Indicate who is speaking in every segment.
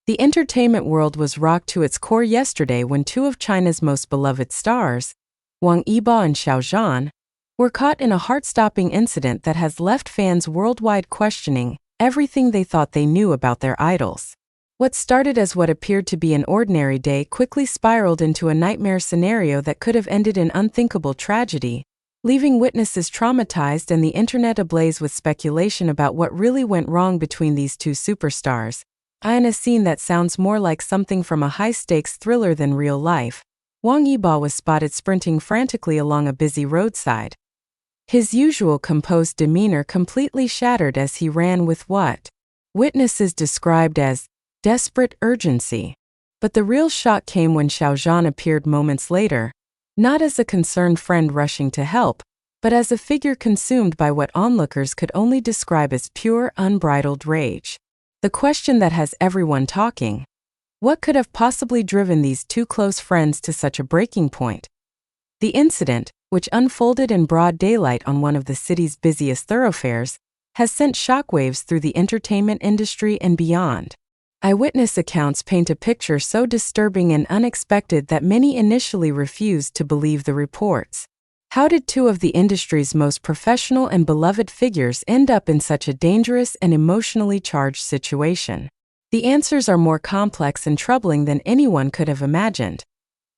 Speaker 1: The entertainment world was rocked to its core yesterday when two of China's most beloved stars, Wang Yibo and Xiao Zhan, were caught in a heart-stopping incident that has left fans worldwide questioning everything they thought they knew about their idols. What started as what appeared to be an ordinary day quickly spiraled into a nightmare scenario that could have ended in unthinkable tragedy, leaving witnesses traumatized and the internet ablaze with speculation about what really went wrong between these two superstars. In a scene that sounds more like something from a high-stakes thriller than real life, Wang Yibo was spotted sprinting frantically along a busy roadside. His usual composed demeanor completely shattered as he ran with what witnesses described as desperate urgency. But the real shock came when Xiao Zhan appeared moments later, not as a concerned friend rushing to help, but as a figure consumed by what onlookers could only describe as pure, unbridled rage. The question that has everyone talking: what could have possibly driven these two close friends to such a breaking point? The incident, which unfolded in broad daylight on one of the city's busiest thoroughfares, has sent shockwaves through the entertainment industry and beyond. Eyewitness accounts paint a picture so disturbing and unexpected that many initially refused to believe the reports. How did two of the industry's most professional and beloved figures end up in such a dangerous and emotionally charged situation? The answers are more complex and troubling than anyone could have imagined.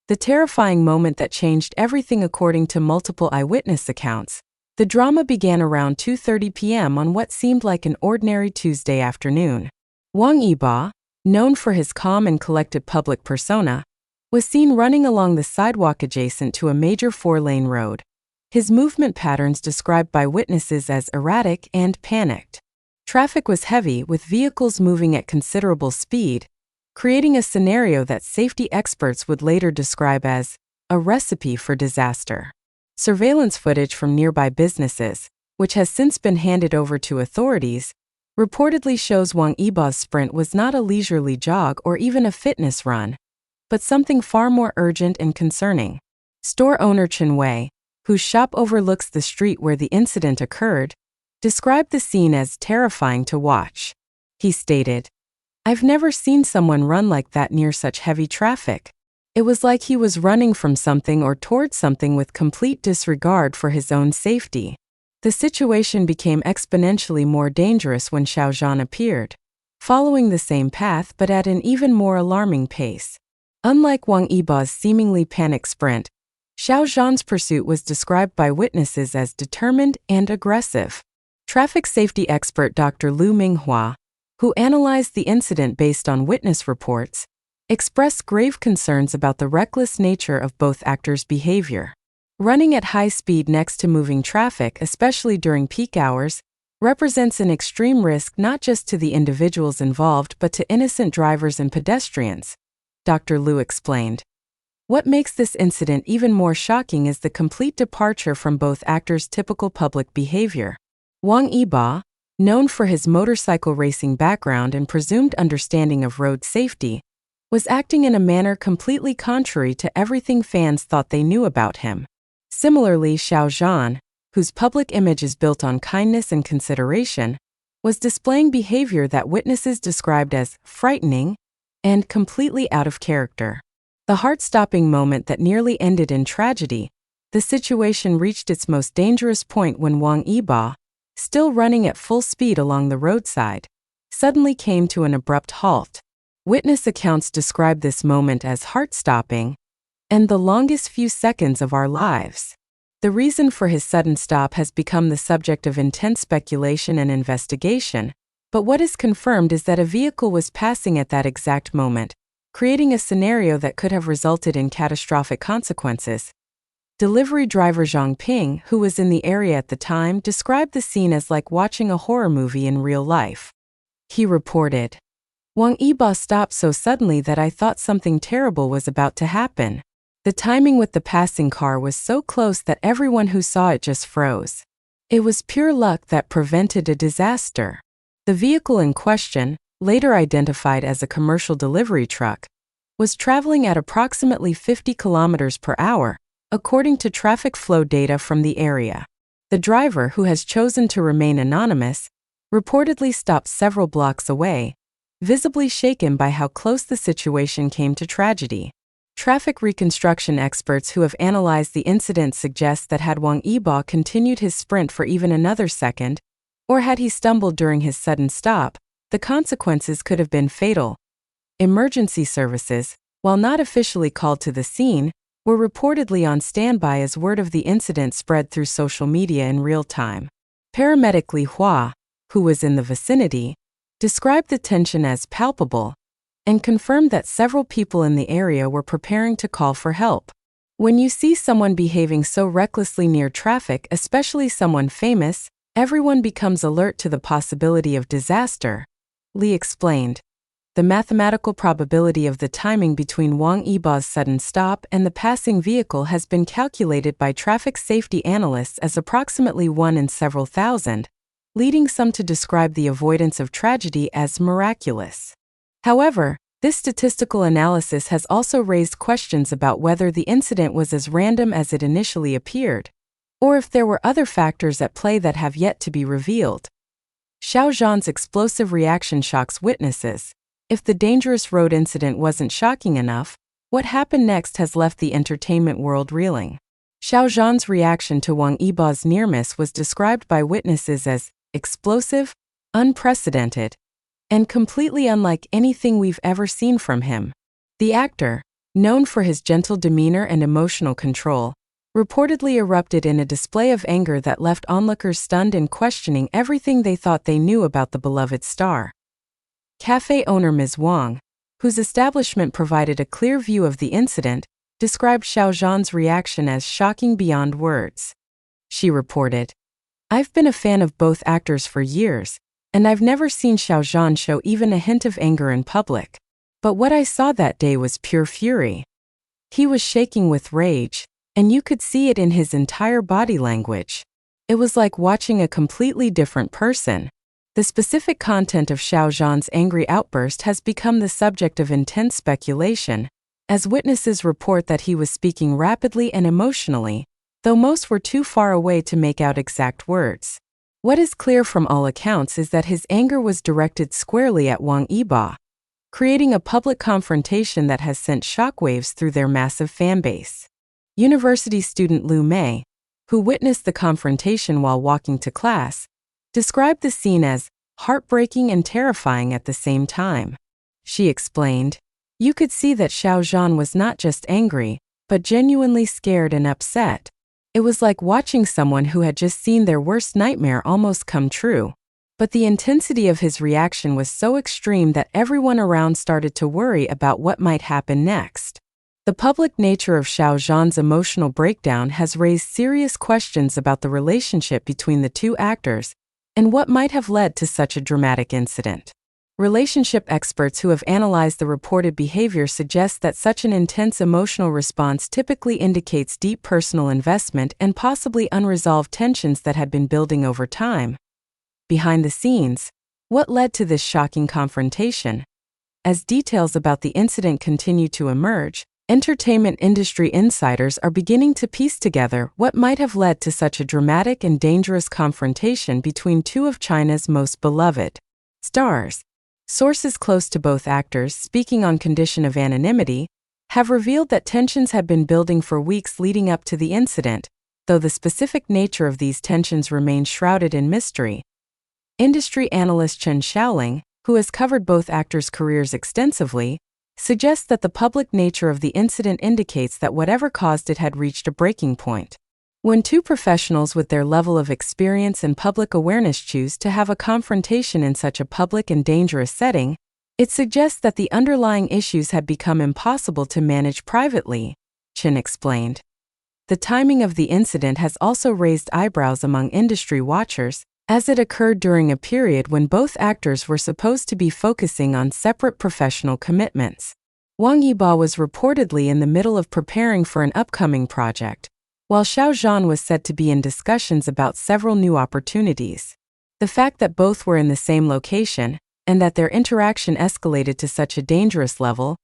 Speaker 1: The terrifying moment that changed everything. According to multiple eyewitness accounts, the drama began around 2:30 p.m. on what seemed like an ordinary Tuesday afternoon. Wang Yibo, known for his calm and collected public persona, was seen running along the sidewalk adjacent to a major four-lane road. His movement patterns described by witnesses as erratic and panicked. Traffic was heavy, with vehicles moving at considerable speed, creating a scenario that safety experts would later describe as a recipe for disaster. Surveillance footage from nearby businesses, which has since been handed over to authorities, reportedly shows Wang Yibo's sprint was not a leisurely jog or even a fitness run, but something far more urgent and concerning. Store owner Chen Wei, whose shop overlooks the street where the incident occurred, described the scene as terrifying to watch. He stated, "I've never seen someone run like that near such heavy traffic. It was like he was running from something or towards something with complete disregard for his own safety." The situation became exponentially more dangerous when Xiao Zhan appeared, following the same path but at an even more alarming pace. Unlike Wang Yibo's seemingly panicked sprint, Xiao Zhan's pursuit was described by witnesses as determined and aggressive. Traffic safety expert Dr. Lu Minghua, who analyzed the incident based on witness reports, expressed grave concerns about the reckless nature of both actors' behavior. Running at high speed next to moving traffic, especially during peak hours, represents an extreme risk not just to the individuals involved but to innocent drivers and pedestrians, Dr. Lu explained. What makes this incident even more shocking is the complete departure from both actors' typical public behavior. Wang Yibo, known for his motorcycle racing background and presumed understanding of road safety, was acting in a manner completely contrary to everything fans thought they knew about him. Similarly, Xiao Zhan, whose public image is built on kindness and consideration, was displaying behavior that witnesses described as frightening and completely out of character. The heart-stopping moment that nearly ended in tragedy, the situation reached its most dangerous point when Wang Yibo, still running at full speed along the roadside, suddenly came to an abrupt halt. Witness accounts describe this moment as heart-stopping and the longest few seconds of our lives. The reason for his sudden stop has become the subject of intense speculation and investigation, but what is confirmed is that a vehicle was passing at that exact moment, creating a scenario that could have resulted in catastrophic consequences. Delivery driver Zhang Ping, who was in the area at the time, described the scene as like watching a horror movie in real life. He reported, "Wang Yibo stopped so suddenly that I thought something terrible was about to happen. The timing with the passing car was so close that everyone who saw it just froze. It was pure luck that prevented a disaster." The vehicle in question, later identified as a commercial delivery truck, was traveling at approximately 50 kilometers per hour, according to traffic flow data from the area. The driver, who has chosen to remain anonymous, reportedly stopped several blocks away, visibly shaken by how close the situation came to tragedy. Traffic reconstruction experts who have analyzed the incident suggest that had Wang Yibo continued his sprint for even another second, or had he stumbled during his sudden stop, the consequences could have been fatal. Emergency services, while not officially called to the scene, were reportedly on standby as word of the incident spread through social media in real time. Paramedic Li Hua, who was in the vicinity, described the tension as palpable and confirmed that several people in the area were preparing to call for help. When you see someone behaving so recklessly near traffic, especially someone famous, everyone becomes alert to the possibility of disaster, Li explained. The mathematical probability of the timing between Wang Yibo's sudden stop and the passing vehicle has been calculated by traffic safety analysts as approximately 1 in several thousand, leading some to describe the avoidance of tragedy as miraculous. However, this statistical analysis has also raised questions about whether the incident was as random as it initially appeared, or if there were other factors at play that have yet to be revealed. Xiao Zhan's explosive reaction shocks witnesses. If the dangerous road incident wasn't shocking enough, what happened next has left the entertainment world reeling. Xiao Zhan's reaction to Wang Yibo's near-miss was described by witnesses as explosive, unprecedented, and completely unlike anything we've ever seen from him. The actor, known for his gentle demeanor and emotional control, reportedly erupted in a display of anger that left onlookers stunned and questioning everything they thought they knew about the beloved star. Cafe owner Ms. Wang, whose establishment provided a clear view of the incident, described Xiao Zhan's reaction as shocking beyond words. She reported, "I've been a fan of both actors for years, and I've never seen Xiao Zhan show even a hint of anger in public. But what I saw that day was pure fury. He was shaking with rage, and you could see it in his entire body language. It was like watching a completely different person." The specific content of Xiao Zhan's angry outburst has become the subject of intense speculation, as witnesses report that he was speaking rapidly and emotionally, though most were too far away to make out exact words. What is clear from all accounts is that his anger was directed squarely at Wang Yibo, creating a public confrontation that has sent shockwaves through their massive fanbase. University student Lu Mei, who witnessed the confrontation while walking to class, described the scene as heartbreaking and terrifying at the same time. She explained, "You could see that Xiao Zhan was not just angry, but genuinely scared and upset. It was like watching someone who had just seen their worst nightmare almost come true. But the intensity of his reaction was so extreme that everyone around started to worry about what might happen next." The public nature of Xiao Zhan's emotional breakdown has raised serious questions about the relationship between the two actors and what might have led to such a dramatic incident. Relationship experts who have analyzed the reported behavior suggest that such an intense emotional response typically indicates deep personal investment and possibly unresolved tensions that had been building over time. Behind the scenes, what led to this shocking confrontation? As details about the incident continue to emerge, entertainment industry insiders are beginning to piece together what might have led to such a dramatic and dangerous confrontation between two of China's most beloved stars. Sources close to both actors, speaking on condition of anonymity, have revealed that tensions had been building for weeks leading up to the incident, though the specific nature of these tensions remains shrouded in mystery. Industry analyst Chen Xiaoling, who has covered both actors' careers extensively, suggests that the public nature of the incident indicates that whatever caused it had reached a breaking point. When two professionals with their level of experience and public awareness choose to have a confrontation in such a public and dangerous setting, it suggests that the underlying issues had become impossible to manage privately, Chen explained. The timing of the incident has also raised eyebrows among industry watchers, as it occurred during a period when both actors were supposed to be focusing on separate professional commitments. Wang Yibo was reportedly in the middle of preparing for an upcoming project, while Xiao Zhan was said to be in discussions about several new opportunities. The fact that both were in the same location, and that their interaction escalated to such a dangerous level,